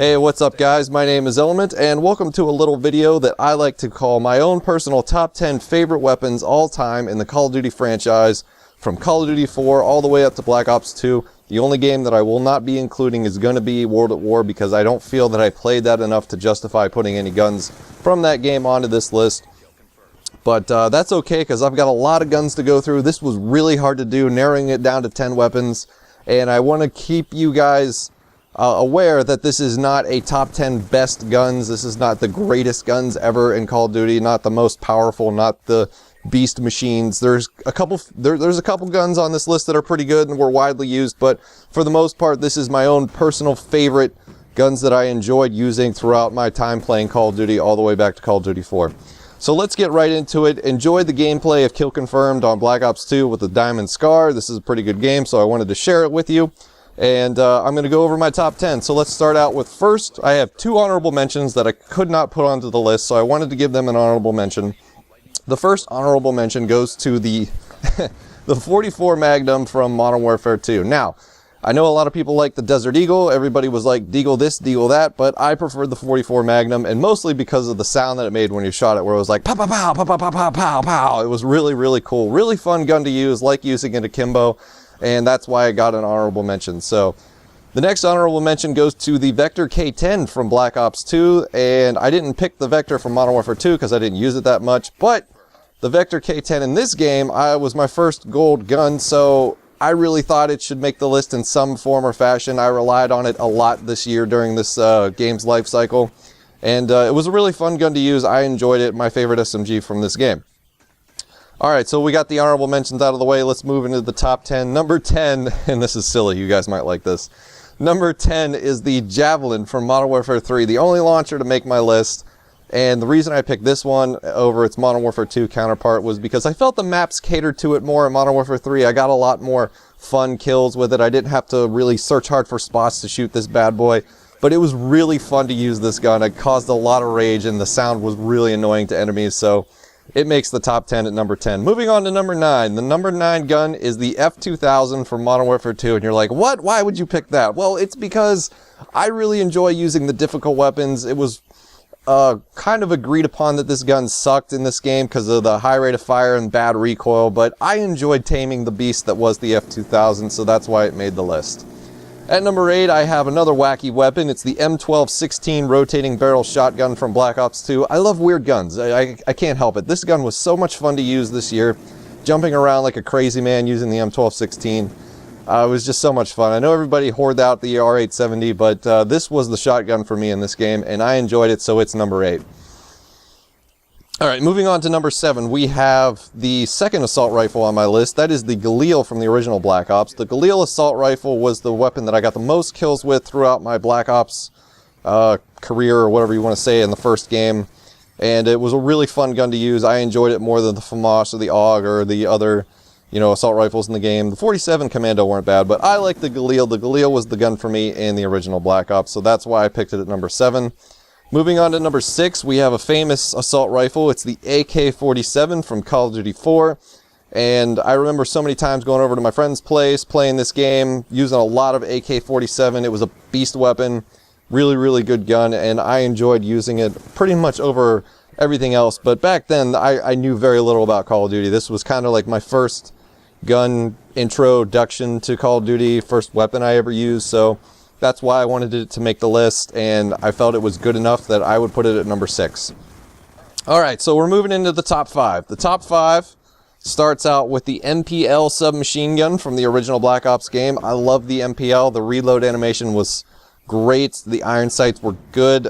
Hey, what's up guys? My name is Element and welcome to a little video that I like to call my own personal top 10 favorite weapons all time in the Call of Duty franchise, from Call of Duty 4 all the way up to Black Ops 2. The only game that I will not be including is going to be World at War because I don't feel that I played that enough to justify putting any guns from that game onto this list. But that's okay because I've got a lot of guns to go through. This was really hard to do, narrowing it down to 10 weapons, and I want to keep you guys aware that this is not a top 10 best guns. This is not the greatest guns ever in Call of Duty, not the most powerful, not the beast machines. There's a couple guns on this list that are pretty good and were widely used, but for the most part this is my own personal favorite guns that I enjoyed using throughout my time playing Call of Duty all the way back to Call of Duty 4. So let's get right into it. Enjoyed the gameplay of Kill Confirmed on Black Ops 2 with the Diamond Scar. This is a pretty good game, so I wanted to share it with you. And I'm going to go over my top 10. So let's start out with first, I have two honorable mentions that I could not put onto the list, so I wanted to give them an honorable mention. The first honorable mention goes to the the 44 Magnum from Modern Warfare 2. Now, I know a lot of people like the Desert Eagle. Everybody was like, Deagle this, Deagle that, but I preferred the 44 Magnum, and mostly because of the sound that it made when you shot it, where it was like, pow, pow, pow, pow, pow, pow, pow, pow, pow. It was really, really cool. Really fun gun to use, like using it akimbo. And that's why I got an honorable mention. So the next honorable mention goes to the Vector K10 from Black Ops 2, and I didn't pick the Vector from Modern Warfare 2 because I didn't use it that much, but the Vector K10 in this game was my first gold gun, so I really thought it should make the list in some form or fashion. I relied on it a lot this year during this game's life cycle, and it was a really fun gun to use. I enjoyed it, my favorite SMG from this game. Alright, so we got the honorable mentions out of the way. Let's move into the top 10. Number 10, and this is silly, you guys might like this. Number 10 is the Javelin from Modern Warfare 3, the only launcher to make my list. And the reason I picked this one over its Modern Warfare 2 counterpart was because I felt the maps catered to it more in Modern Warfare 3. I got a lot more fun kills with it. I didn't have to really search hard for spots to shoot this bad boy. But it was really fun to use this gun. It caused a lot of rage and the sound was really annoying to enemies, so it makes the top 10 at number 10. Moving on to number 9. The number 9 gun is the F2000 from Modern Warfare 2. And you're like, what? Why would you pick that? Well, it's because I really enjoy using the difficult weapons. It was kind of agreed upon that this gun sucked in this game because of the high rate of fire and bad recoil. But I enjoyed taming the beast that was the F2000, so that's why it made the list. At number 8, I have another wacky weapon. It's the M1216 rotating barrel shotgun from Black Ops 2. I love weird guns. I can't help it. This gun was so much fun to use this year, jumping around like a crazy man using the M1216. It was just so much fun. I know everybody hoarded out the R870, but this was the shotgun for me in this game, and I enjoyed it, so it's number 8. Alright, moving on to number 7, we have the second assault rifle on my list. That is the Galil from the original Black Ops. The Galil assault rifle was the weapon that I got the most kills with throughout my Black Ops career, or whatever you want to say, in the first game. And it was a really fun gun to use. I enjoyed it more than the FAMAS or the AUG or the other, assault rifles in the game. The 47 Commando weren't bad, but I like the Galil. The Galil was the gun for me in the original Black Ops, so that's why I picked it at number 7. Moving on to number 6, we have a famous assault rifle. It's the AK-47 from Call of Duty 4. And I remember so many times going over to my friend's place, playing this game, using a lot of AK-47. It was a beast weapon, really, really good gun, and I enjoyed using it pretty much over everything else. But back then, I knew very little about Call of Duty. This was kind of like my first gun introduction to Call of Duty, first weapon I ever used, so that's why I wanted it to make the list, and I felt it was good enough that I would put it at number 6. Alright, so we're moving into the top 5. The top 5 starts out with the MPL submachine gun from the original Black Ops game. I love the MPL. The reload animation was great. The iron sights were good.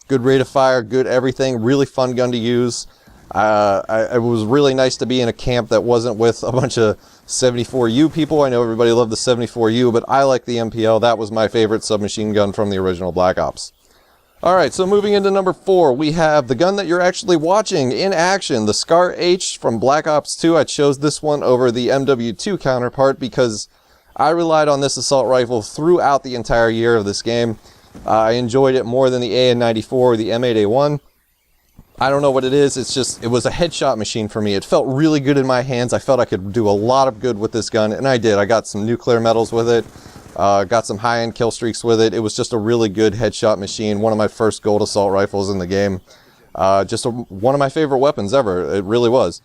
Good rate of fire, good everything. Really fun gun to use. It was really nice to be in a camp that wasn't with a bunch of 74U people. I know everybody loved the 74U, but I like the MPL. That was my favorite submachine gun from the original Black Ops. Alright, so moving into number 4, we have the gun that you're actually watching in action, the Scar H from Black Ops 2. I chose this one over the MW2 counterpart because I relied on this assault rifle throughout the entire year of this game. I enjoyed it more than the AN-94 or the M8A1. I don't know what it is, it was a headshot machine for me. It felt really good in my hands. I felt I could do a lot of good with this gun, and I did. I got some nuclear medals with it. Got some high-end kill streaks with it. It was just a really good headshot machine. One of my first gold assault rifles in the game. One of my favorite weapons ever. It really was.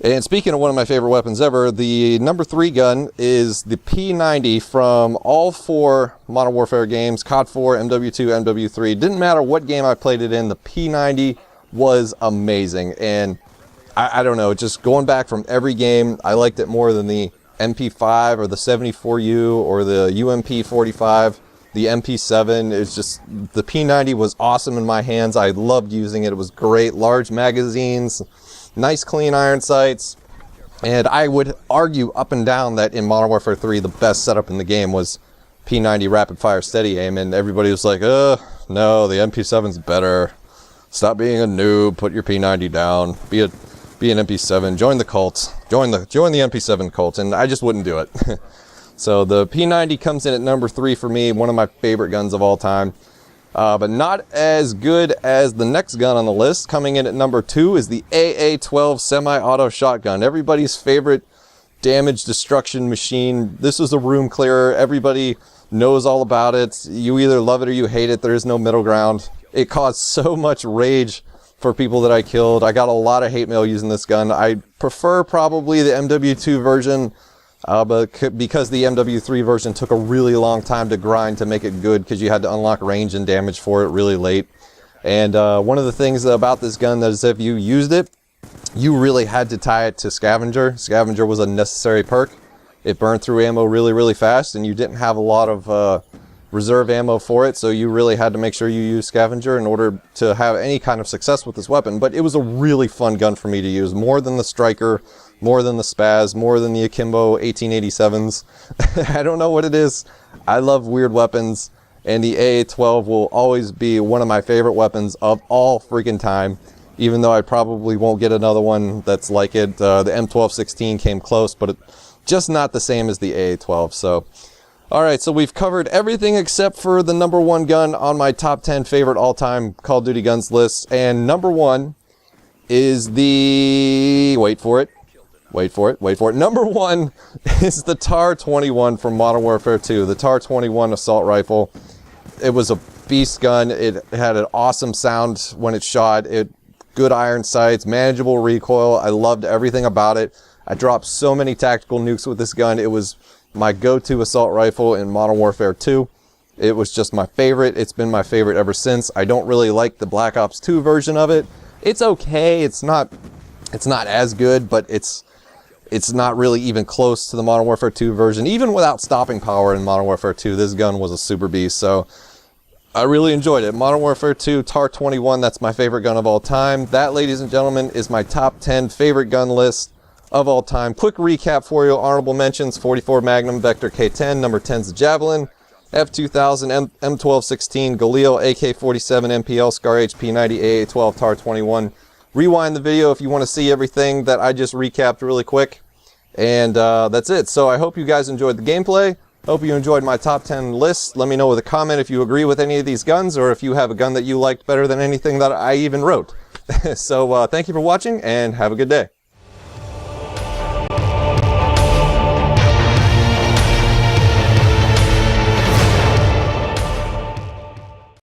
And speaking of one of my favorite weapons ever, the number 3 gun is the P90 from all 4 Modern Warfare games, COD 4, MW2, MW3. Didn't matter what game I played it in, the P90 was amazing. And I don't know, just going back from every game, I liked it more than the MP5 or the 74U or the UMP45, the MP7. It's just, the P90 was awesome in my hands. I loved using it. It was great. Large magazines, nice clean iron sights, and I would argue up and down that in Modern Warfare 3 the best setup in the game was P90 rapid fire steady aim, and everybody was like, no, the MP7's better, stop being a noob, put your P90 down, be an MP7, join the cult, join the MP7 cult, and I just wouldn't do it. So the P90 comes in at number 3 for me, one of my favorite guns of all time. But not as good as the next gun on the list. Coming in at number 2 is the AA-12 semi-auto shotgun. Everybody's favorite damage destruction machine. This was a room clearer. Everybody knows all about it. You either love it or you hate it. There is no middle ground. It caused so much rage for people that I killed. I got a lot of hate mail using this gun. I prefer probably the MW2 version. But because the MW3 version took a really long time to grind to make it good, because you had to unlock range and damage for it really late. And one of the things about this gun is if you used it, you really had to tie it to Scavenger. Scavenger was a necessary perk. It burned through ammo really, really fast, and you didn't have a lot of reserve ammo for it, so you really had to make sure you used Scavenger in order to have any kind of success with this weapon. But it was a really fun gun for me to use, more than the Striker, more than the Spaz, more than the Akimbo 1887s. I don't know what it is. I love weird weapons, and the AA-12 will always be one of my favorite weapons of all freaking time, even though I probably won't get another one that's like it. The M1216 came close, but just not the same as the AA-12. So, alright, so we've covered everything except for the number 1 gun on my top 10 favorite all-time Call of Duty guns list, and number 1 is the... wait for it. Number 1 is the TAR-21 from Modern Warfare 2, the TAR-21 assault rifle. It was a beast gun. It had an awesome sound when it shot. Good iron sights, manageable recoil. I loved everything about it. I dropped so many tactical nukes with this gun. It was my go-to assault rifle in Modern Warfare 2. It was just my favorite. It's been my favorite ever since. I don't really like the Black Ops 2 version of it. It's okay. It's not as good, but it's not really even close to the Modern Warfare 2 version. Even without stopping power in Modern Warfare 2, this gun was a super beast, so I really enjoyed it. Modern Warfare 2, TAR-21, that's my favorite gun of all time. That, ladies and gentlemen, is my top 10 favorite gun list of all time. Quick recap for you. Honorable mentions: 44 Magnum, Vector K10, number 10's the Javelin, F2000, M1216, Galil, AK-47, MPL, Scar HP90, AA-12, TAR-21. Rewind the video if you want to see everything that I just recapped really quick. And that's it. So I hope you guys enjoyed the gameplay. Hope you enjoyed my top 10 list. Let me know with a comment if you agree with any of these guns, or if you have a gun that you liked better than anything that I even wrote. So thank you for watching, and have a good day.